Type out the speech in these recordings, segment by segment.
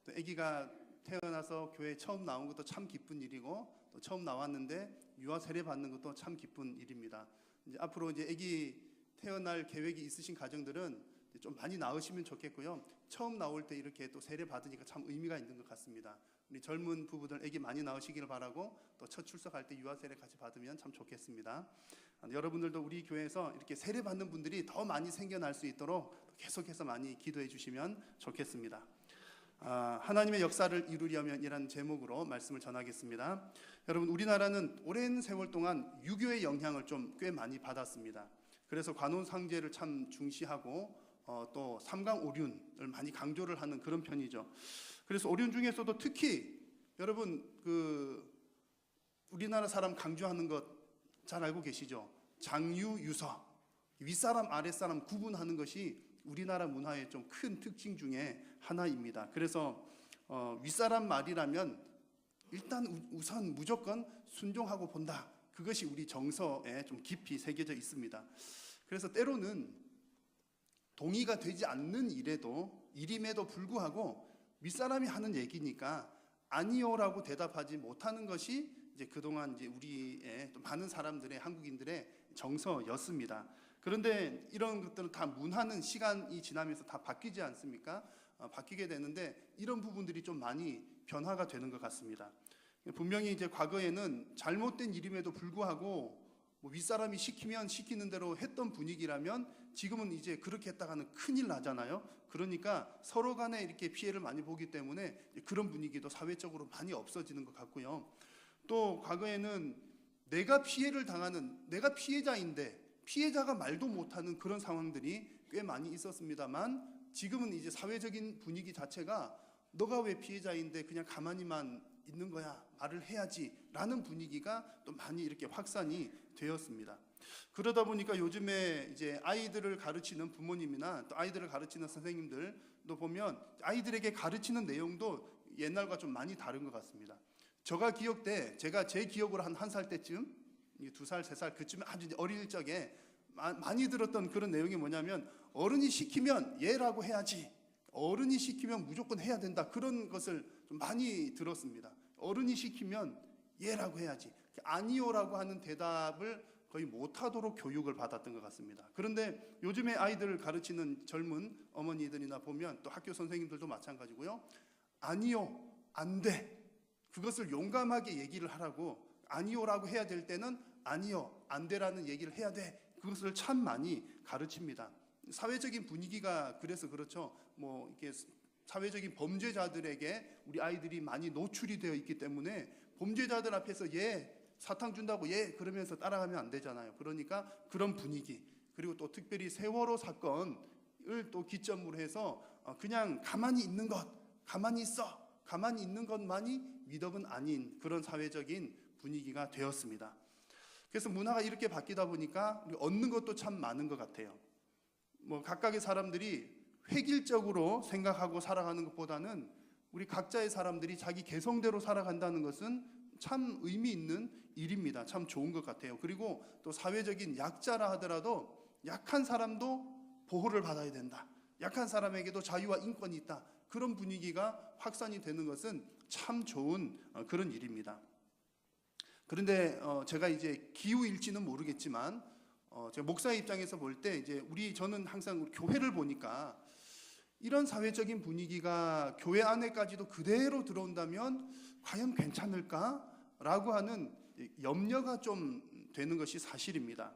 또 아기가 태어나서 교회에 처음 나온 것도 참 기쁜 일이고, 또 처음 나왔는데 유아 세례 받는 것도 참 기쁜 일입니다. 이제 앞으로 이제 아기 태어날 계획이 있으신 가정들은 좀 많이 낳으시면 좋겠고요. 처음 나올 때 이렇게 또 세례 받으니까 참 의미가 있는 것 같습니다. 우리 젊은 부부들 아기 많이 낳으시기를 바라고, 또 첫 출석할 때 유아 세례 같이 받으면 참 좋겠습니다. 여러분들도 우리 교회에서 이렇게 세례 받는 분들이 더 많이 생겨날 수 있도록 계속해서 많이 기도해 주시면 좋겠습니다. 하나님의 역사를 이루려면 이라는 제목으로 말씀을 전하겠습니다. 여러분, 우리나라는 오랜 세월 동안 유교의 영향을 좀 꽤 많이 받았습니다. 그래서 관혼상제를 참 중시하고 또 삼강오륜을 많이 강조를 하는 그런 편이죠. 그래서 오륜 중에서도 특히 여러분 우리나라 사람 강조하는 것 잘 알고 계시죠? 장유유서, 윗사람 아랫사람 구분하는 것이 우리나라 문화의 좀 큰 특징 중에 하나입니다. 그래서 윗사람 말이라면 일단 우선 무조건 순종하고 본다. 그것이 우리 정서에 좀 깊이 새겨져 있습니다. 그래서 때로는 동의가 되지 않는 일임에도 불구하고 윗사람이 하는 얘기니까 아니요라고 대답하지 못하는 것이 이제 그동안 이제 우리의 또 많은 사람들의, 한국인들의 정서였습니다. 그런데 이런 것들은 다 문화는 시간이 지나면서 다 바뀌지 않습니까? 바뀌게 되는데 이런 부분들이 좀 많이 변화가 되는 것 같습니다. 분명히 이제 과거에는 잘못된 일임에도 불구하고 뭐 윗사람이 시키면 시키는 대로 했던 분위기라면 지금은 이제 그렇게 했다가는 큰일 나잖아요. 그러니까 서로 간에 이렇게 피해를 많이 보기 때문에 그런 분위기도 사회적으로 많이 없어지는 것 같고요. 또 과거에는 내가 피해를 당하는, 내가 피해자인데 피해자가 말도 못하는 그런 상황들이 꽤 많이 있었습니다만 지금은 이제 사회적인 분위기 자체가 너가 왜 피해자인데 그냥 가만히만 있는 거야, 말을 해야지 라는 분위기가 또 많이 이렇게 확산이 되었습니다. 그러다 보니까 요즘에 이제 아이들을 가르치는 부모님이나 또 아이들을 가르치는 선생님들도 보면 아이들에게 가르치는 내용도 옛날과 좀 많이 다른 것 같습니다. 제가 제 기억으로 한 1살 때쯤, 2살, 3살 그쯤에 아주 어릴 적에 많이 들었던 그런 내용이 뭐냐면 어른이 시키면 예라고 해야지, 어른이 시키면 무조건 해야 된다, 그런 것을 좀 많이 들었습니다. 어른이 시키면 예라고 해야지, 아니요라고 하는 대답을 거의 못하도록 교육을 받았던 것 같습니다. 그런데 요즘에 아이들을 가르치는 젊은 어머니들이나 보면 또 학교 선생님들도 마찬가지고요. 아니요, 안 돼, 그것을 용감하게 얘기를 하라고, 아니요라고 해야 될 때는 아니요, 안 돼라는 얘기를 해야 돼, 그것을 참 많이 가르칩니다. 사회적인 분위기가 그래서 그렇죠. 뭐 이렇게 사회적인 범죄자들에게 우리 아이들이 많이 노출이 되어 있기 때문에 범죄자들 앞에서 예, 사탕 준다고 예 그러면서 따라가면 안 되잖아요. 그러니까 그런 분위기, 그리고 또 특별히 세월호 사건을 또 기점으로 해서 그냥 가만히 있는 것, 가만히 있어, 가만히 있는 것만이 미덕은 아닌 그런 사회적인 분위기가 되었습니다. 그래서 문화가 이렇게 바뀌다 보니까 우리 얻는 것도 참 많은 것 같아요. 뭐 각각의 사람들이 획일적으로 생각하고 살아가는 것보다는 우리 각자의 사람들이 자기 개성대로 살아간다는 것은 참 의미 있는 일입니다. 참 좋은 것 같아요. 그리고 또 사회적인 약자라 하더라도 약한 사람도 보호를 받아야 된다, 약한 사람에게도 자유와 인권이 있다, 그런 분위기가 확산이 되는 것은 참 좋은 그런 일입니다. 그런데 제가 이제 기후일지는 모르겠지만 제가 목사의 입장에서 볼 때 이제 저는 항상 교회를 보니까 이런 사회적인 분위기가 교회 안에까지도 그대로 들어온다면 과연 괜찮을까라고 하는 염려가 좀 되는 것이 사실입니다.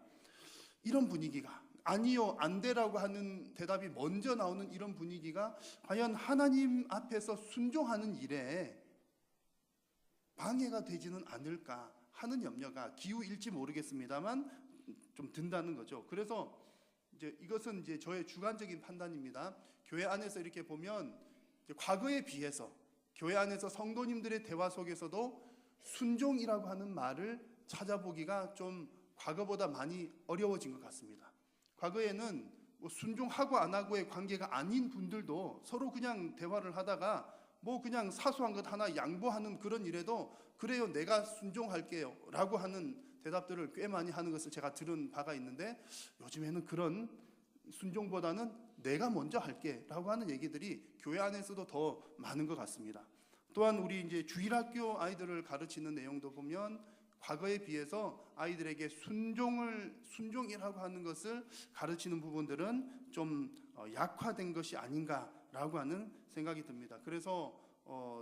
이런 분위기가 아니요, 안 돼라고 하는 대답이 먼저 나오는 이런 분위기가 과연 하나님 앞에서 순종하는 일에 방해가 되지는 않을까 하는 염려가 기후일지 모르겠습니다만 좀 든다는 거죠. 그래서 이제 이것은 이제 저의 주관적인 판단입니다. 교회 안에서 이렇게 보면 과거에 비해서 교회 안에서 성도님들의 대화 속에서도 순종이라고 하는 말을 찾아보기가 좀 과거보다 많이 어려워진 것 같습니다. 과거에는 뭐 순종하고 안 하고의 관계가 아닌 분들도 서로 그냥 대화를 하다가 뭐 그냥 사소한 것 하나 양보하는 그런 일에도 그래요, 내가 순종할게요 라고 하는 대답들을 꽤 많이 하는 것을 제가 들은 바가 있는데 요즘에는 그런 순종보다는 내가 먼저 할게라고 하는 얘기들이 교회 안에서도 더 많은 것 같습니다. 또한 우리 이제 주일학교 아이들을 가르치는 내용도 보면 과거에 비해서 아이들에게 순종이라고 하는 것을 가르치는 부분들은 좀 약화된 것이 아닌가라고 하는 생각이 듭니다. 그래서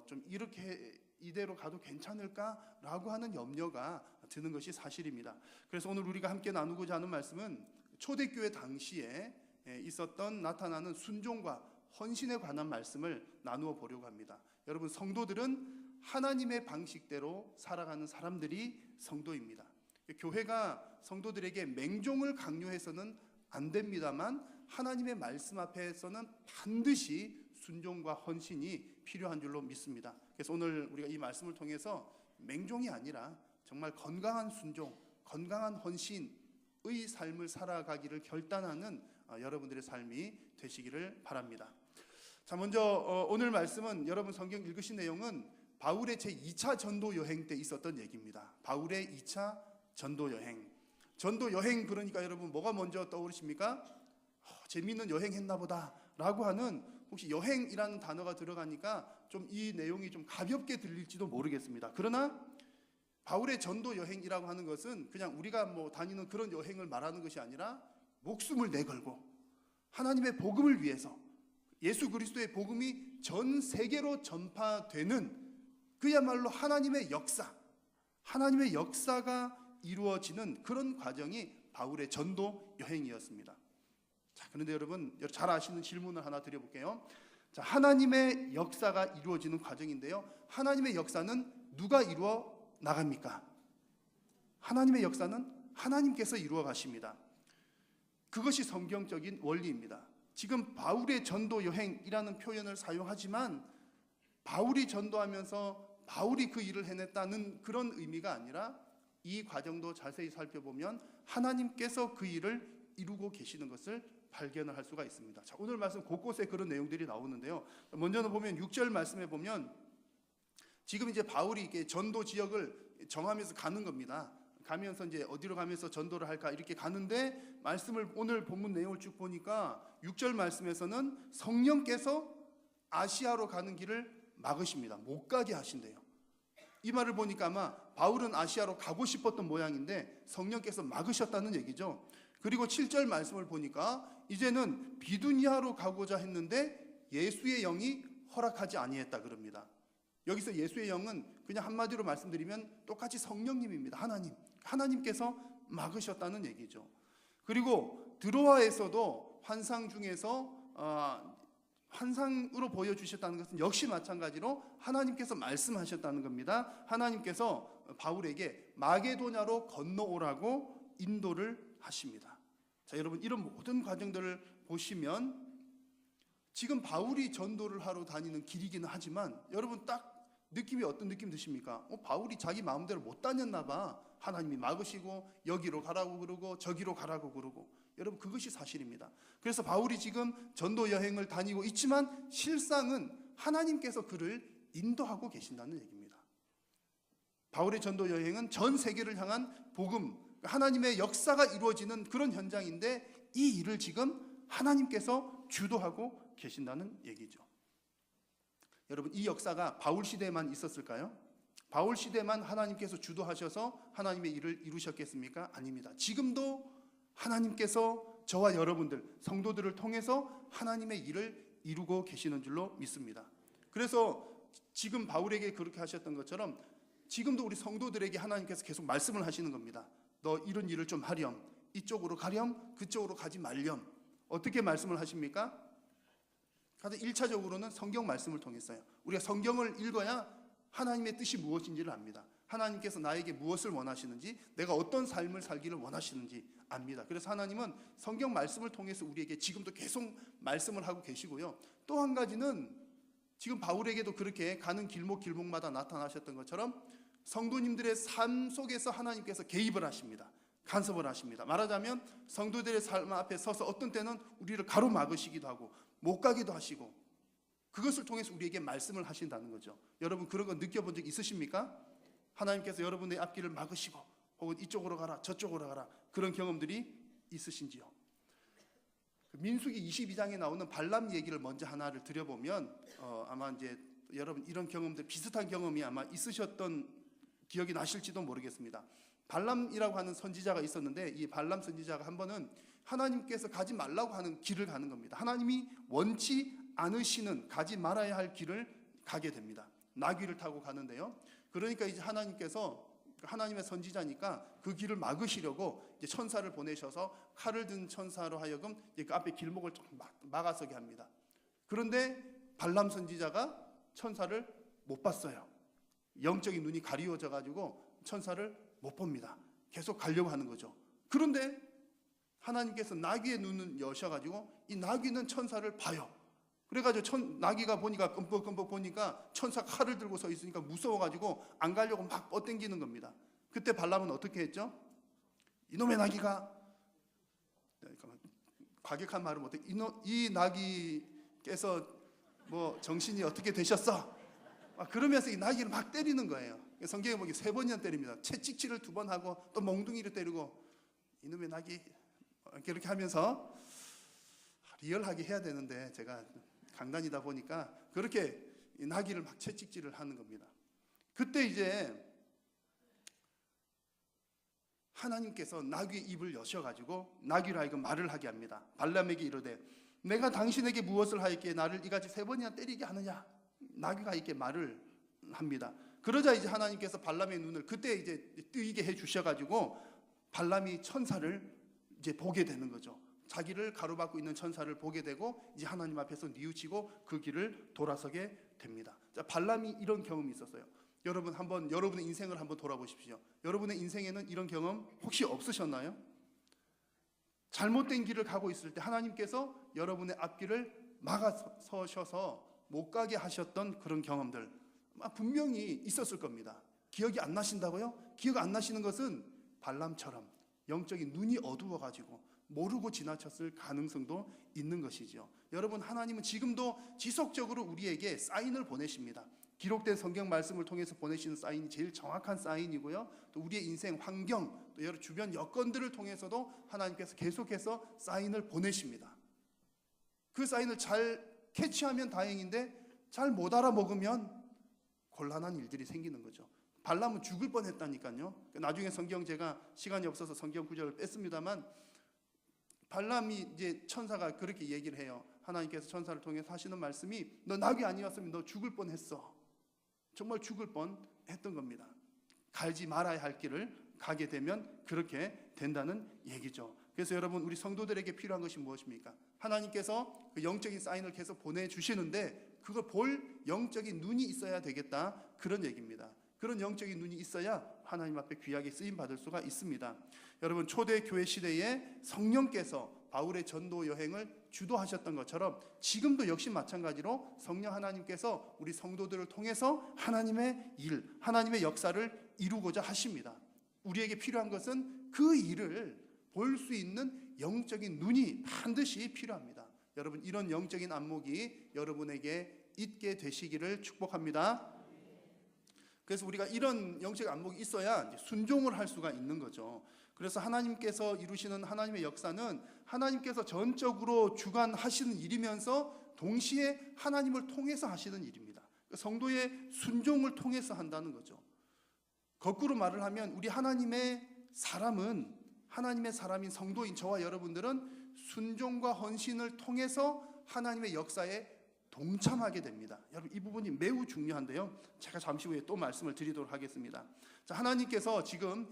좀 이렇게 이대로 가도 괜찮을까라고 하는 염려가 드는 것이 사실입니다. 그래서 오늘 우리가 함께 나누고자 하는 말씀은 초대교회 당시에 있었던 나타나는 순종과 헌신에 관한 말씀을 나누어 보려고 합니다. 여러분, 성도들은 하나님의 방식대로 살아가는 사람들이 성도입니다. 교회가 성도들에게 맹종을 강요해서는 안 됩니다만 하나님의 말씀 앞에서는 반드시 순종과 헌신이 필요한 줄로 믿습니다. 그래서 오늘 우리가 이 말씀을 통해서 맹종이 아니라 정말 건강한 순종, 건강한 헌신의 삶을 살아가기를 결단하는 여러분들의 삶이 되시기를 바랍니다. 자, 먼저 오늘 말씀은 여러분 성경 읽으신 내용은 바울의 제2차 전도 여행 때 있었던 얘기입니다. 바울의 2차 전도 여행. 전도 여행 그러니까 여러분 뭐가 먼저 떠오르십니까? 재미있는 여행 했나 보다 라고 하는, 혹시 여행이라는 단어가 들어가니까 좀 이 내용이 좀 가볍게 들릴지도 모르겠습니다. 그러나 바울의 전도 여행이라고 하는 것은 그냥 우리가 뭐 다니는 그런 여행을 말하는 것이 아니라 목숨을 내걸고 하나님의 복음을 위해서 예수 그리스도의 복음이 전 세계로 전파되는 그야말로 하나님의 역사가 이루어지는 그런 과정이 바울의 전도 여행이었습니다. 자, 그런데 여러분 잘 아시는 질문을 하나 드려볼게요. 자, 하나님의 역사가 이루어지는 과정인데요. 하나님의 역사는 누가 이루어 나갑니까? 하나님의 역사는 하나님께서 이루어 가십니다. 그것이 성경적인 원리입니다. 지금 바울의 전도 여행이라는 표현을 사용하지만 바울이 전도하면서 바울이 그 일을 해냈다는 그런 의미가 아니라 이 과정도 자세히 살펴보면 하나님께서 그 일을 이루고 계시는 것을 발견을 할 수가 있습니다. 자, 오늘 말씀 곳곳에 그런 내용들이 나오는데요. 먼저는 보면 6절 말씀에 보면 지금 이제 바울이 이렇게 전도 지역을 정하면서 가는 겁니다. 가면서 이제 어디로 가면서 전도를 할까 이렇게 가는데 말씀을 오늘 본문 내용을 쭉 보니까 6절 말씀에서는 성령께서 아시아로 가는 길을 막으십니다. 못 가게 하신대요. 이 말을 보니까 아마 바울은 아시아로 가고 싶었던 모양인데 성령께서 막으셨다는 얘기죠. 그리고 7절 말씀을 보니까 이제는 비두니아로 가고자 했는데 예수의 영이 허락하지 아니했다 그럽니다. 여기서 예수의 영은 그냥 한마디로 말씀드리면 똑같이 성령님입니다. 하나님께서 막으셨다는 얘기죠. 그리고 드로아에서도 환상 중에서 환상으로 보여주셨다는 것은 역시 마찬가지로 하나님께서 말씀하셨다는 겁니다. 하나님께서 바울에게 마게도냐로 건너오라고 인도를 하십니다. 자, 여러분 이런 모든 과정들을 보시면 지금 바울이 전도를 하러 다니는 길이기는 하지만 여러분 딱 느낌이 어떤 느낌 드십니까? 바울이 자기 마음대로 못 다녔나 봐. 하나님이 막으시고 여기로 가라고 그러고 저기로 가라고 그러고. 여러분 그것이 사실입니다. 그래서 바울이 지금 전도 여행을 다니고 있지만 실상은 하나님께서 그를 인도하고 계신다는 얘기입니다. 바울의 전도 여행은 전 세계를 향한 복음, 하나님의 역사가 이루어지는 그런 현장인데 이 일을 지금 하나님께서 주도하고 계신다는 얘기죠. 여러분 이 역사가 바울 시대에만 있었을까요? 바울 시대만 하나님께서 주도하셔서 하나님의 일을 이루셨겠습니까? 아닙니다. 지금도 하나님께서 저와 여러분들 성도들을 통해서 하나님의 일을 이루고 계시는 줄로 믿습니다. 그래서 지금 바울에게 그렇게 하셨던 것처럼 지금도 우리 성도들에게 하나님께서 계속 말씀을 하시는 겁니다. 너 이런 일을 좀 하렴, 이쪽으로 가렴, 그쪽으로 가지 말렴. 어떻게 말씀을 하십니까? 가장 1차적으로는 성경 말씀을 통했어요. 우리가 성경을 읽어야 하나님의 뜻이 무엇인지를 압니다. 하나님께서 나에게 무엇을 원하시는지, 내가 어떤 삶을 살기를 원하시는지 압니다. 그래서 하나님은 성경 말씀을 통해서 우리에게 지금도 계속 말씀을 하고 계시고요. 또 한 가지는 지금 바울에게도 그렇게 가는 길목마다 나타나셨던 것처럼 성도님들의 삶 속에서 하나님께서 개입을 하십니다. 간섭을 하십니다. 말하자면 성도들의 삶 앞에 서서 어떤 때는 우리를 가로막으시기도 하고 못 가기도 하시고 그것을 통해서 우리에게 말씀을 하신다는 거죠. 여러분 그런 거 느껴본 적 있으십니까? 하나님께서 여러분의 앞길을 막으시고 혹은 이쪽으로 가라 저쪽으로 가라 그런 경험들이 있으신지요? 민수기 22장에 나오는 발람 얘기를 먼저 하나를 드려보면 아마 이제 여러분 이런 경험들 비슷한 경험이 아마 있으셨던 기억이 나실지도 모르겠습니다. 발람이라고 하는 선지자가 있었는데 이 발람 선지자가 한 번은 하나님께서 가지 말라고 하는 길을 가는 겁니다. 하나님이 원치 않으시는 가지 말아야 할 길을 가게 됩니다. 나귀를 타고 가는데요. 그러니까 이제 하나님께서 하나님의 선지자니까 그 길을 막으시려고 이제 천사를 보내셔서 칼을 든 천사로 하여금 그 앞에 길목을 좀 막아서게 합니다. 그런데 발람 선지자가 천사를 못 봤어요. 영적인 눈이 가리워져 가지고 천사를 못 봅니다. 계속 가려고 하는 거죠. 그런데 하나님께서 나귀의 눈을 여셔가지고 이 나귀는 천사를 봐요. 그래가지고 나귀가 보니까 끔뻑끔뻑 보니까 천사가 칼을 들고 서 있으니까 무서워가지고 안 가려고 막 뻗당기는 겁니다. 그때 발람은 어떻게 했죠? 이놈의 나귀가, 과격한 말은 못해. 이 나귀께서 뭐 정신이 어떻게 되셨어? 그러면서 이 나귀를 막 때리는 거예요. 성경에 보기 3번이나 때립니다. 채찍질을 2번 하고 또 몽둥이를 때리고 이놈의 나귀 이렇게 하면서 리얼하게 해야 되는데 제가 강단이다 보니까 그렇게 나귀를 막 채찍질을 하는 겁니다. 그때 이제 하나님께서 나귀의 입을 여셔가지고 나귀를 하여금 말을 하게 합니다. 발람에게 이르되 내가 당신에게 무엇을 하였기에 나를 이같이 3번이나 때리게 하느냐? 나귀가 이렇게 말을 합니다. 그러자 이제 하나님께서 발람의 눈을 그때 이제 뜨이게 해 주셔가지고 발람이 천사를 이제 보게 되는 거죠. 자기를 가로막고 있는 천사를 보게 되고 이제 하나님 앞에서 뉘우치고 그 길을 돌아서게 됩니다. 자, 발람이 이런 경험이 있었어요. 여러분 한번 여러분의 인생을 한번 돌아보십시오. 여러분의 인생에는 이런 경험 혹시 없으셨나요? 잘못된 길을 가고 있을 때 하나님께서 여러분의 앞길을 막아서셔서 못 가게 하셨던 그런 경험들 분명히 있었을 겁니다. 기억이 안 나신다고요? 기억 안 나시는 것은 발람처럼 영적인 눈이 어두워가지고 모르고 지나쳤을 가능성도 있는 것이죠. 여러분 하나님은 지금도 지속적으로 우리에게 사인을 보내십니다. 기록된 성경 말씀을 통해서 보내시는 사인이 제일 정확한 사인이고요. 또 우리의 인생 환경, 또 여러 주변 여건들을 통해서도 하나님께서 계속해서 사인을 보내십니다. 그 사인을 잘 캐치하면 다행인데 잘 못 알아먹으면 곤란한 일들이 생기는 거죠. 발람은 죽을 뻔했다니까요. 나중에 성경 제가 시간이 없어서 성경 구절을 뺐습니다만 발람이 이제 천사가 그렇게 얘기를 해요. 하나님께서 천사를 통해서 하시는 말씀이 너 나귀 아니었으면 너 죽을 뻔했어. 정말 죽을 뻔했던 겁니다. 가지 말아야 할 길을 가게 되면 그렇게 된다는 얘기죠. 그래서 여러분 우리 성도들에게 필요한 것이 무엇입니까? 하나님께서 그 영적인 사인을 계속 보내주시는데 그걸 볼 영적인 눈이 있어야 되겠다 그런 얘기입니다. 그런 영적인 눈이 있어야 하나님 앞에 귀하게 쓰임 받을 수가 있습니다. 여러분 초대교회 시대에 성령께서 바울의 전도 여행을 주도하셨던 것처럼 지금도 역시 마찬가지로 성령 하나님께서 우리 성도들을 통해서 하나님의 일, 하나님의 역사를 이루고자 하십니다. 우리에게 필요한 것은 그 일을 볼 수 있는 영적인 눈이 반드시 필요합니다. 여러분 이런 영적인 안목이 여러분에게 있게 되시기를 축복합니다. 그래서 우리가 이런 영적 안목이 있어야 순종을 할 수가 있는 거죠. 그래서 하나님께서 이루시는 하나님의 역사는 하나님께서 전적으로 주관하시는 일이면서 동시에 하나님을 통해서 하시는 일입니다. 성도의 순종을 통해서 한다는 거죠. 거꾸로 말을 하면 우리 하나님의 사람인 성도인 저와 여러분들은 순종과 헌신을 통해서 하나님의 역사에 동참하게 됩니다. 여러분 이 부분이 매우 중요한데요. 제가 잠시 후에 또 말씀을 드리도록 하겠습니다. 자, 하나님께서 지금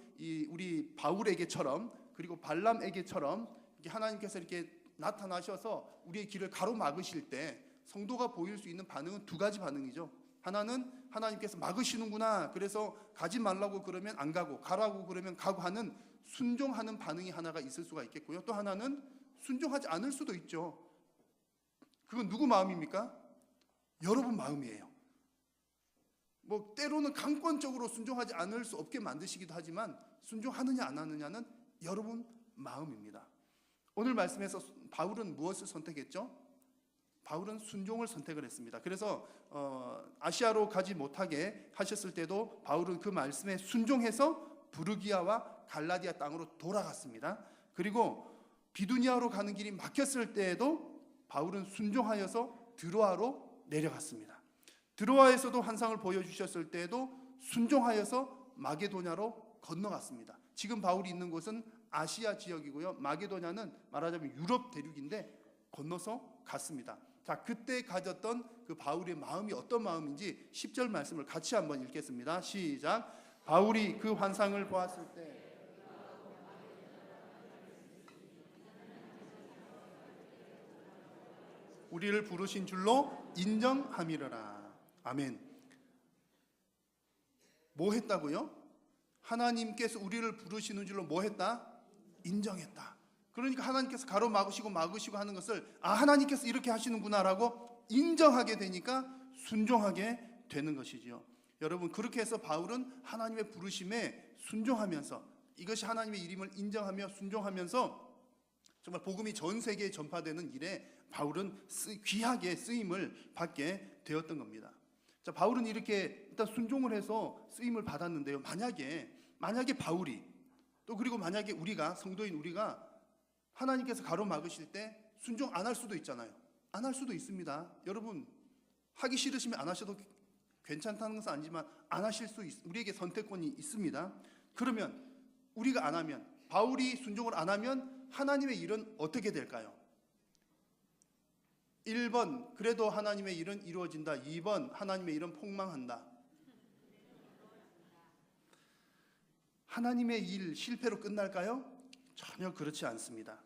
우리 바울에게처럼 그리고 발람에게처럼 하나님께서 이렇게 나타나셔서 우리의 길을 가로막으실 때 성도가 보일 수 있는 반응은 2가지 반응이죠. 하나는 하나님께서 막으시는구나. 그래서 가지 말라고 그러면 안 가고 가라고 그러면 가고 하는 순종하는 반응이 하나가 있을 수가 있겠고요. 또 하나는 순종하지 않을 수도 있죠. 그건 누구 마음입니까? 여러분 마음이에요. 뭐 때로는 강권적으로 순종하지 않을 수 없게 만드시기도 하지만 순종하느냐 안 하느냐는 여러분 마음입니다. 오늘 말씀에서 바울은 무엇을 선택했죠? 바울은 순종을 선택을 했습니다. 그래서 아시아로 가지 못하게 하셨을 때도 바울은 그 말씀에 순종해서 부르기아와 갈라디아 땅으로 돌아갔습니다. 그리고 비두니아로 가는 길이 막혔을 때에도 바울은 순종하여서 드로아로 내려갔습니다. 드로아에서도 환상을 보여주셨을 때에도 순종하여서 마게도냐로 건너갔습니다. 지금 바울이 있는 곳은 아시아 지역이고요. 마게도냐는 말하자면 유럽 대륙인데 건너서 갔습니다. 자, 그때 가졌던 그 바울의 마음이 어떤 마음인지 10절 말씀을 같이 한번 읽겠습니다. 시작. 바울이 그 환상을 보았을 때 우리를 부르신 줄로 인정함이러라. 아멘. 뭐 했다고요? 하나님께서 우리를 부르시는 줄로 뭐 했다? 인정했다. 그러니까 하나님께서 가로막으시고 막으시고 하는 것을 하나님께서 이렇게 하시는구나라고 인정하게 되니까 순종하게 되는 것이지요. 여러분, 그렇게 해서 바울은 하나님의 부르심에 순종하면서, 이것이 하나님의 이름을 인정하며 순종하면서 정말 복음이 전 세계에 전파되는 일에 바울은 귀하게 쓰임을 받게 되었던 겁니다. 자, 바울은 이렇게 일단 순종을 해서 쓰임을 받았는데요. 만약에 바울이 또 그리고 만약에 우리가, 성도인 우리가 하나님께서 가로막으실 때 순종 안 할 수도 있잖아요. 안 할 수도 있습니다. 여러분, 하기 싫으시면 안 하셔도 괜찮다는 것은 아니지만 안 하실 수 우리에게 선택권이 있습니다. 그러면 우리가 안 하면, 바울이 순종을 안 하면 하나님의 일은 어떻게 될까요? 1번, 그래도 하나님의 일은 이루어진다. 2번, 하나님의 일은 폭망한다. 하나님의 일 실패로 끝날까요? 전혀 그렇지 않습니다.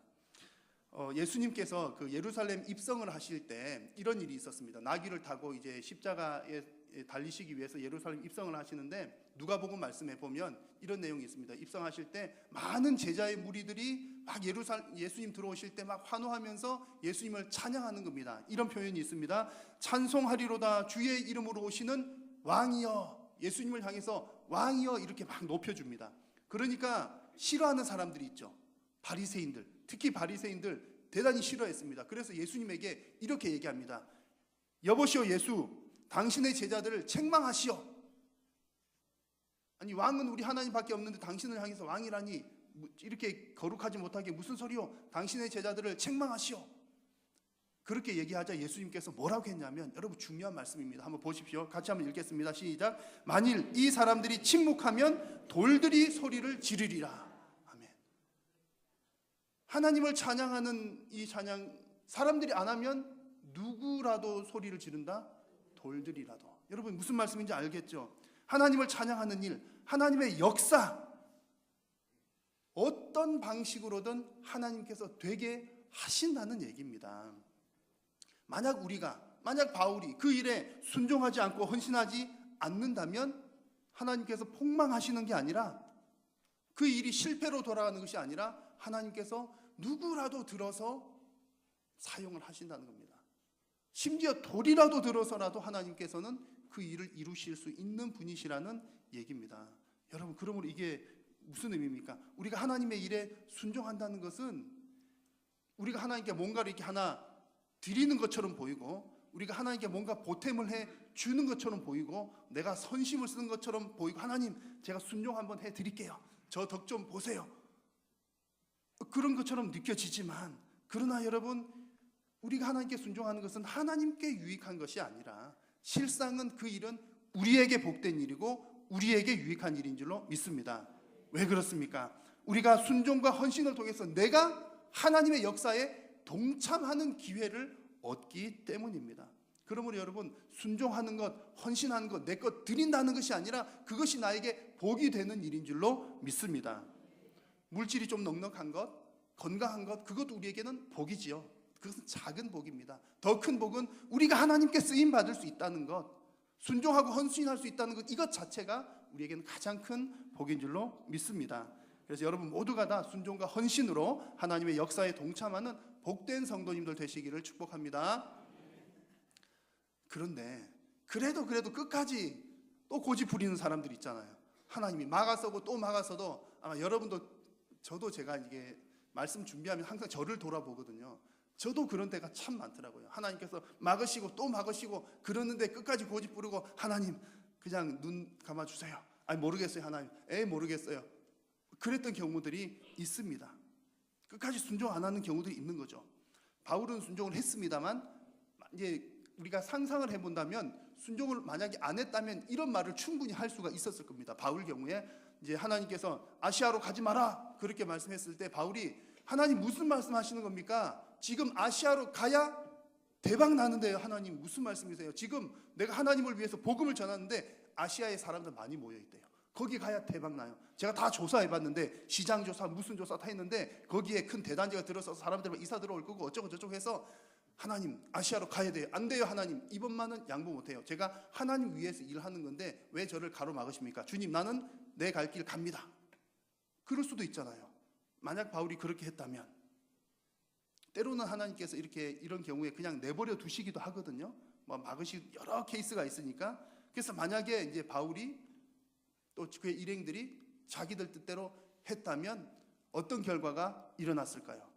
예수님께서 그 예루살렘 입성을 하실 때 이런 일이 있었습니다. 나귀를 타고 이제 십자가에 달리시기 위해서 예루살렘 입성을 하시는데, 누가복음 말씀에 보면 이런 내용이 있습니다. 입성하실 때 많은 제자의 무리들이 막 예수님 들어오실 때 막 환호하면서 예수님을 찬양하는 겁니다. 이런 표현이 있습니다. 찬송하리로다 주의 이름으로 오시는 왕이여. 예수님을 향해서 왕이여 이렇게 막 높여줍니다. 그러니까 싫어하는 사람들이 있죠. 바리새인들, 특히 바리새인들 대단히 싫어했습니다. 그래서 예수님에게 이렇게 얘기합니다. 여보시오 예수, 당신의 제자들을 책망하시오. 아니, 왕은 우리 하나님밖에 없는데 당신을 향해서 왕이라니 이렇게 거룩하지 못하게 무슨 소리요? 당신의 제자들을 책망하시오. 그렇게 얘기하자 예수님께서 뭐라고 했냐면, 여러분 중요한 말씀입니다. 한번 보십시오. 같이 한번 읽겠습니다. 시작. 만일 이 사람들이 침묵하면 돌들이 소리를 지르리라. 아멘. 하나님을 찬양하는 이 찬양, 사람들이 안 하면 누구라도 소리를 지른다? 돌들이라도. 여러분 무슨 말씀인지 알겠죠? 하나님을 찬양하는 일, 하나님의 역사, 어떤 방식으로든 하나님께서 되게 하신다는 얘기입니다. 만약 바울이 그 일에 순종하지 않고 헌신하지 않는다면 하나님께서 폭망하시는 게 아니라, 그 일이 실패로 돌아가는 것이 아니라 하나님께서 누구라도 들어서 사용을 하신다는 겁니다. 심지어 돌이라도 들어서라도 하나님께서는 그 일을 이루실 수 있는 분이시라는 얘기입니다. 여러분, 그러므로 이게 무슨 의미입니까? 우리가 하나님의 일에 순종한다는 것은 우리가 하나님께 뭔가를 이렇게 하나 드리는 것처럼 보이고, 우리가 하나님께 뭔가 보탬을 해 주는 것처럼 보이고, 내가 선심을 쓰는 것처럼 보이고, 하나님 제가 순종 한번 해 드릴게요, 저 덕 좀 보세요, 그런 것처럼 느껴지지만, 그러나 여러분, 우리가 하나님께 순종하는 것은 하나님께 유익한 것이 아니라 실상은 그 일은 우리에게 복된 일이고 우리에게 유익한 일인 줄로 믿습니다. 왜 그렇습니까? 우리가 순종과 헌신을 통해서 내가 하나님의 역사에 동참하는 기회를 얻기 때문입니다. 그러므로 여러분, 순종하는 것, 헌신하는 것, 내 것 드린다는 것이 아니라 그것이 나에게 복이 되는 일인 줄로 믿습니다. 물질이 좀 넉넉한 것, 건강한 것, 그것도 우리에게는 복이지요. 그것은 작은 복입니다. 더 큰 복은 우리가 하나님께 쓰임 받을 수 있다는 것, 순종하고 헌신할 수 있다는 것, 이것 자체가 우리에게는 가장 큰 복인 줄로 믿습니다. 그래서 여러분 모두가 다 순종과 헌신으로 하나님의 역사에 동참하는 복된 성도님들 되시기를 축복합니다. 그런데 그래도 끝까지 또 고집 부리는 사람들 있잖아요. 하나님이 막아서고 또 막아서도, 아마 여러분도, 저도 제가 이게 말씀 준비하면 항상 저를 돌아보거든요. 저도 그런 때가 참 많더라고요. 하나님께서 막으시고 또 막으시고 그러는데 끝까지 고집 부르고, 하나님 그냥 눈 감아주세요. 아니 모르겠어요 하나님, 모르겠어요. 그랬던 경우들이 있습니다. 끝까지 순종 안 하는 경우들이 있는 거죠. 바울은 순종을 했습니다만 이제 우리가 상상을 해본다면 순종을 만약에 안 했다면 이런 말을 충분히 할 수가 있었을 겁니다. 바울 경우에 이제 하나님께서 아시아로 가지 마라 그렇게 말씀했을 때 바울이 하나님 무슨 말씀하시는 겁니까? 지금 아시아로 가야 대박 나는데요. 하나님 무슨 말씀이세요? 지금 내가 하나님을 위해서 복음을 전하는데 아시아에 사람들 많이 모여 있대요. 거기 가야 대박 나요. 제가 다 조사해봤는데 시장 조사 무슨 조사 다 했는데 거기에 큰 대단지가 들어서 사람들 이사 들어올 거고 어쩌고 저쩌고 해서 하나님 아시아로 가야 돼요. 안 돼요 하나님. 이번만은 양보 못해요. 제가 하나님 위해서 일하는 건데 왜 저를 가로막으십니까? 주님 나는 내 갈 길 갑니다. 그럴 수도 있잖아요. 만약 바울이 그렇게 했다면 때로는 하나님께서 이런 경우에 그냥 내버려 두시기도 하거든요. 뭐 막으시 여러 케이스가 있으니까. 그래서 만약에 이제 바울이 또 그의 일행들이 자기들 뜻대로 했다면 어떤 결과가 일어났을까요?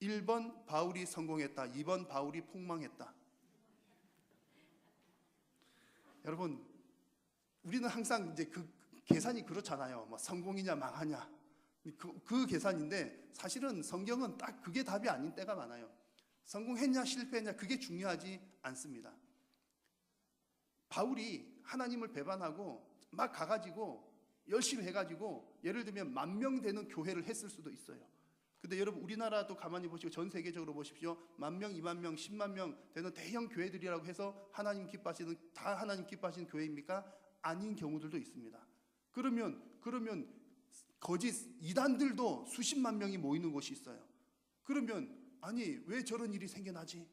1번 바울이 성공했다. 2번 바울이 폭망했다. 여러분, 우리는 항상 이제 그 계산이 그렇잖아요. 뭐 성공이냐 망하냐. 그 계산인데 사실은 성경은 딱 그게 답이 아닌 때가 많아요. 성공했냐 실패했냐 그게 중요하지 않습니다. 바울이 하나님을 배반하고 막 가가지고 열심히 해가지고 예를 들면 10,000명 되는 교회를 했을 수도 있어요. 근데 여러분 우리나라도 가만히 보시고 전 세계적으로 보십시오. 10,000명, 20,000명, 100,000명 되는 대형 교회들이라고 해서 하나님 기뻐하시는 다 하나님 기뻐하시는 교회입니까? 아닌 경우들도 있습니다. 그러면 거짓 이단들도 수십만 명이 모이는 곳이 있어요. 그러면 아니 왜 저런 일이 생겨나지?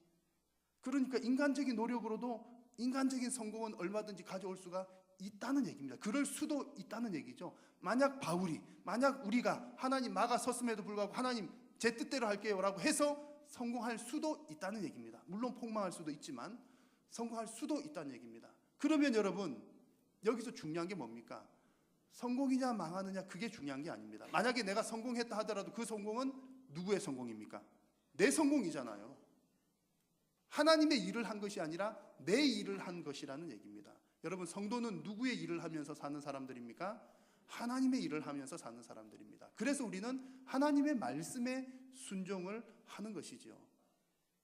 그러니까 인간적인 노력으로도 인간적인 성공은 얼마든지 가져올 수가 있다는 얘기입니다. 그럴 수도 있다는 얘기죠. 만약 우리가 하나님 막아섰음에도 불구하고 하나님 제 뜻대로 할게요 라고 해서 성공할 수도 있다는 얘기입니다. 물론 폭망할 수도 있지만 성공할 수도 있다는 얘기입니다. 그러면 여러분 여기서 중요한 게 뭡니까? 성공이냐 망하느냐 그게 중요한 게 아닙니다. 만약에 내가 성공했다 하더라도 그 성공은 누구의 성공입니까? 내 성공이잖아요. 하나님의 일을 한 것이 아니라 내 일을 한 것이라는 얘기입니다. 여러분 성도는 누구의 일을 하면서 사는 사람들입니까? 하나님의 일을 하면서 사는 사람들입니다. 그래서 우리는 하나님의 말씀에 순종을 하는 것이죠.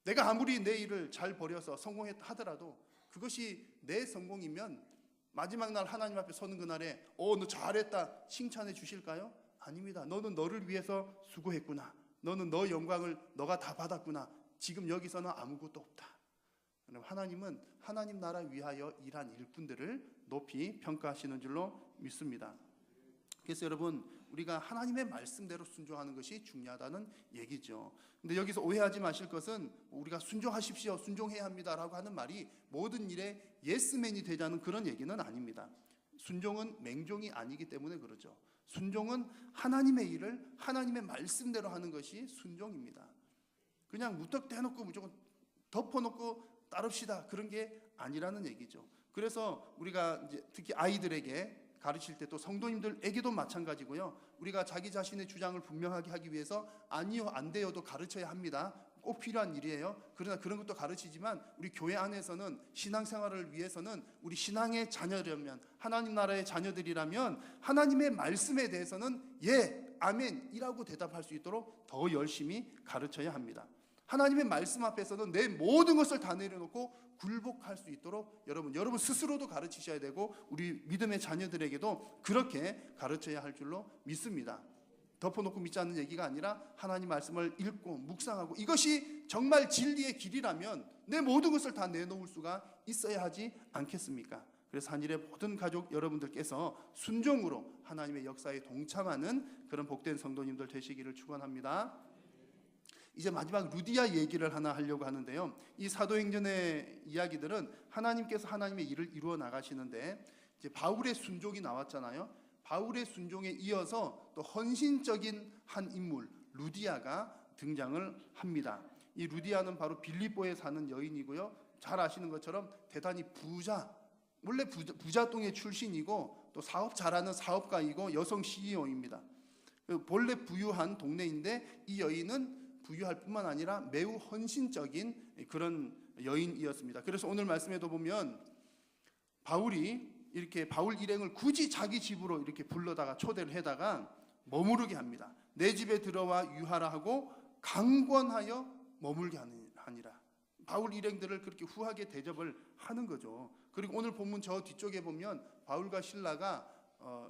내가 아무리 내 일을 잘 벌여서 성공했다 하더라도 그것이 내 성공이면 마지막 날 하나님 앞에 서는 그날에 너 잘했다 칭찬해 주실까요? 아닙니다. 너는 너를 위해서 수고했구나. 너는 너 영광을 너가 다 받았구나. 지금 여기서는 아무것도 없다. 하나님은 하나님 나라 위하여 일한 일꾼들을 높이 평가하시는 줄로 믿습니다. 그래서 여러분 우리가 하나님의 말씀대로 순종하는 것이 중요하다는 얘기죠. 근데 여기서 오해하지 마실 것은 우리가 순종하십시오, 순종해야 합니다라고 하는 말이 모든 일에 예스맨이 되자는 그런 얘기는 아닙니다. 순종은 맹종이 아니기 때문에 그러죠. 순종은 하나님의 일을 하나님의 말씀대로 하는 것이 순종입니다. 그냥 무턱대놓고 무조건 덮어놓고 따릅시다 그런 게 아니라는 얘기죠. 그래서 우리가 이제 특히 아이들에게 가르칠 때 또 성도님들에게도 마찬가지고요. 우리가 자기 자신의 주장을 분명하게 하기 위해서 아니요 안 돼요도 가르쳐야 합니다. 꼭 필요한 일이에요. 그러나 그런 것도 가르치지만 우리 교회 안에서는 신앙생활을 위해서는 우리 신앙의 자녀라면 하나님 나라의 자녀들이라면 하나님의 말씀에 대해서는 예, 아멘이라고 대답할 수 있도록 더 열심히 가르쳐야 합니다. 하나님의 말씀 앞에서는 내 모든 것을 다 내려놓고 굴복할 수 있도록 여러분 스스로도 가르치셔야 되고 우리 믿음의 자녀들에게도 그렇게 가르쳐야 할 줄로 믿습니다. 덮어놓고 믿지 않는 얘기가 아니라 하나님 말씀을 읽고 묵상하고 이것이 정말 진리의 길이라면 내 모든 것을 다 내놓을 수가 있어야 하지 않겠습니까? 그래서 한일의 모든 가족 여러분들께서 순종으로 하나님의 역사에 동참하는 그런 복된 성도님들 되시기를 축원합니다. 이제 마지막 루디아 얘기를 하나 하려고 하는데요. 이 사도행전의 이야기들은 하나님께서 하나님의 일을 이루어 나가시는데 이제 바울의 순종이 나왔잖아요. 바울의 순종에 이어서 또 헌신적인 한 인물 루디아가 등장을 합니다. 이 루디아는 바로 빌립보에 사는 여인이고요. 잘 아시는 것처럼 대단히 원래 부자동의 출신이고 또 사업 잘하는 사업가이고 여성 CEO입니다. 본래 부유한 동네인데 이 여인은 부유할 뿐만 아니라 매우 헌신적인 그런 여인이었습니다. 그래서 오늘 말씀에도 보면 바울이 이렇게 바울 일행을 굳이 자기 집으로 이렇게 불러다가 초대를 해다가 머무르게 합니다. 내 집에 들어와 유하라 하고 강권하여 머물게 하니라. 바울 일행들을 그렇게 후하게 대접을 하는 거죠. 그리고 오늘 본문 저 뒤쪽에 보면 바울과 실라가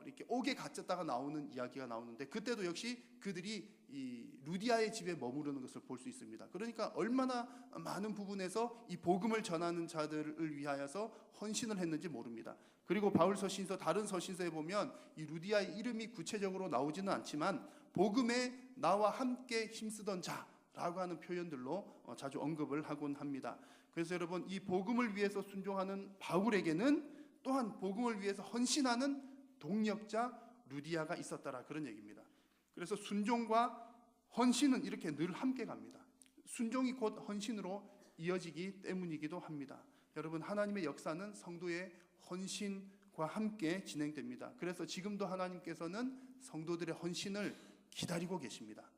이렇게 옥에 갇혔다가 나오는 이야기가 나오는데, 그때도 역시 그들이 이 루디아의 집에 머무르는 것을 볼 수 있습니다. 그러니까 얼마나 많은 부분에서 이 복음을 전하는 자들을 위하여서 헌신을 했는지 모릅니다. 그리고 바울 서신서, 다른 서신서에 보면 이 루디아의 이름이 구체적으로 나오지는 않지만 복음에 나와 함께 힘쓰던 자라고 하는 표현들로 자주 언급을 하곤 합니다. 그래서 여러분, 이 복음을 위해서 순종하는 바울에게는 또한 복음을 위해서 헌신하는 동력자 루디아가 있었다라, 그런 얘기입니다. 그래서 순종과 헌신은 이렇게 늘 함께 갑니다. 순종이 곧 헌신으로 이어지기 때문이기도 합니다. 여러분, 하나님의 역사는 성도의 헌신과 함께 진행됩니다. 그래서 지금도 하나님께서는 성도들의 헌신을 기다리고 계십니다.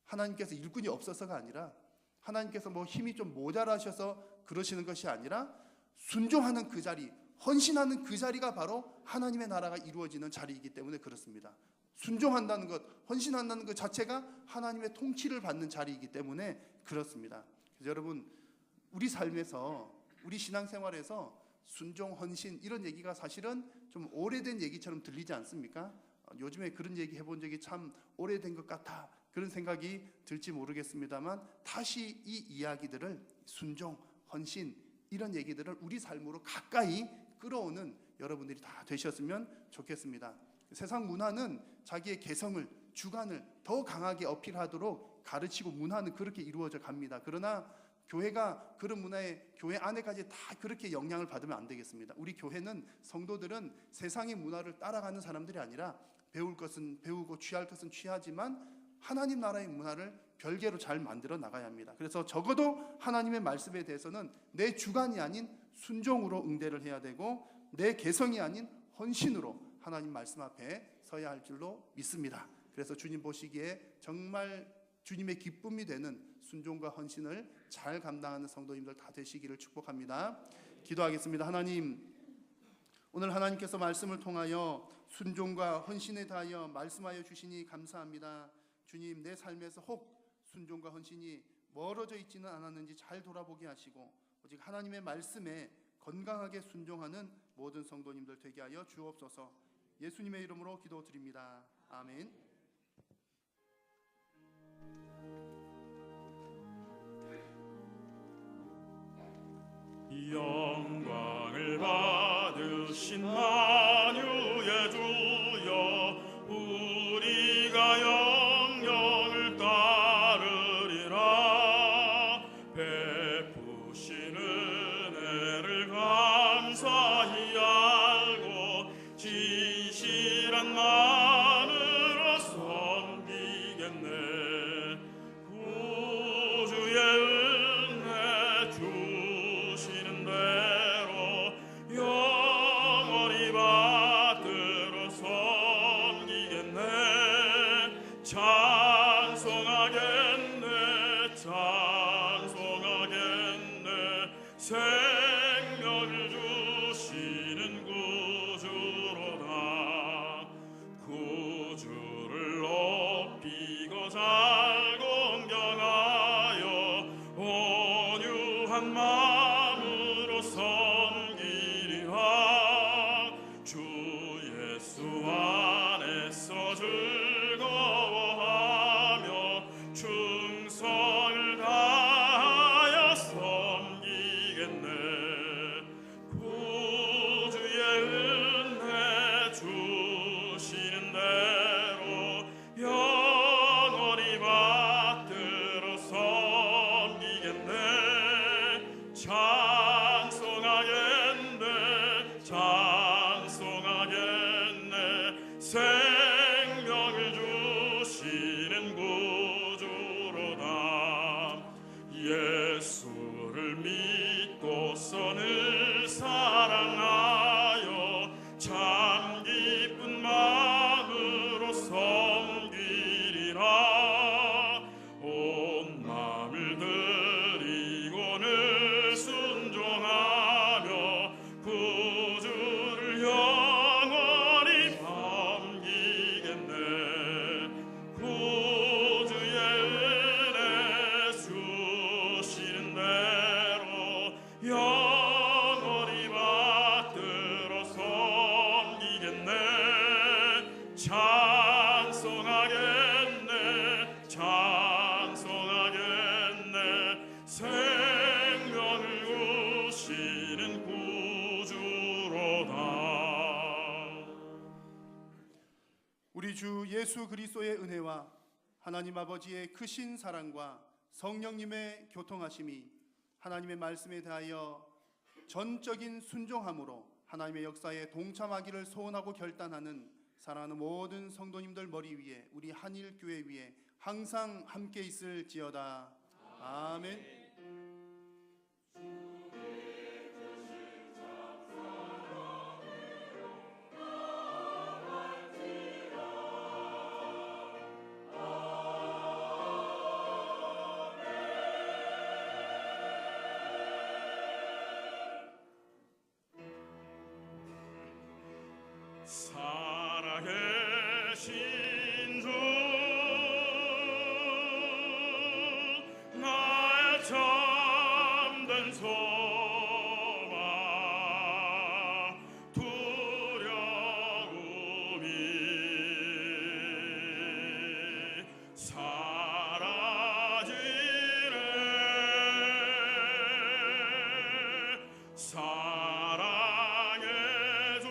하나님께서 일꾼이 없어서가 아니라, 하나님께서 뭐 힘이 좀 모자라셔서 그러시는 것이 아니라, 순종하는 그 자리, 헌신하는 그 자리가 바로 하나님의 나라가 이루어지는 자리이기 때문에 그렇습니다. 순종한다는 것, 헌신한다는 것 자체가 하나님의 통치를 받는 자리이기 때문에 그렇습니다. 그래서 여러분, 우리 삶에서, 우리 신앙생활에서 순종, 헌신 이런 얘기가 사실은 좀 오래된 얘기처럼 들리지 않습니까? 요즘에 그런 얘기 해본 적이 참 오래된 것 같아, 그런 생각이 들지 모르겠습니다만, 다시 이 이야기들을, 순종, 헌신 이런 얘기들을 우리 삶으로 가까이 끌어오는 여러분들이 다 되셨으면 좋겠습니다. 세상 문화는 자기의 개성을, 주관을 더 강하게 어필하도록 가르치고 문화는 그렇게 이루어져 갑니다. 그러나 교회가 그런 문화에, 교회 안에까지 다 그렇게 영향을 받으면 안 되겠습니다. 우리 교회는, 성도들은 세상의 문화를 따라가는 사람들이 아니라 배울 것은 배우고 취할 것은 취하지만 하나님 나라의 문화를 별개로 잘 만들어 나가야 합니다. 그래서 적어도 하나님의 말씀에 대해서는 내 주관이 아닌 순종으로 응대를 해야 되고, 내 개성이 아닌 헌신으로 하나님 말씀 앞에 서야 할 줄로 믿습니다. 그래서 주님 보시기에 정말 주님의 기쁨이 되는 순종과 헌신을 잘 감당하는 성도님들 다 되시기를 축복합니다. 기도하겠습니다. 하나님, 오늘 하나님께서 말씀을 통하여 순종과 헌신에 대하여 말씀하여 주시니 감사합니다. 주님, 내 삶에서 혹 순종과 헌신이 멀어져 있지는 않았는지 잘 돌아보게 하시고, 오직 하나님의 말씀에 건강하게 순종하는 모든 성도님들 되게 하여 주옵소서. 예수님의 이름으로 기도드립니다. 아멘. 영광을 받으신 만유의 주여, 우리가 영영을 따르리라. 베푸신 은혜를 감사히 알고 진실한 마음으로 섬기겠네. 구주의 은혜 주시는 대로 영원히 주 예수 그리스도의 은혜와 하나님 아버지의 크신 사랑과 성령님의 교통하심이 하나님의 말씀에 대하여 전적인 순종함으로 하나님의 역사에 동참하기를 소원하고 결단하는 사랑하는 모든 성도님들 머리 위에 우리 한일교회 위에 항상 함께 있을지어다. 아멘. 살아계신 주 나의 참된 소망 두려움이 사라지네. 사랑의 주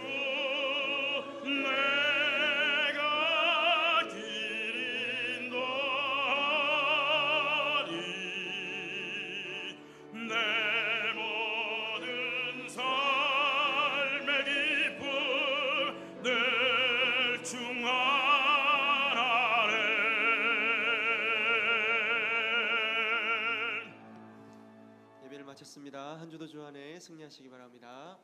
내가 길 인도하리. 내 모든 삶의 기쁨 늘 충만하네. 예배를 마쳤습니다. 한 주도 주 안에 승리하시기 바랍니다.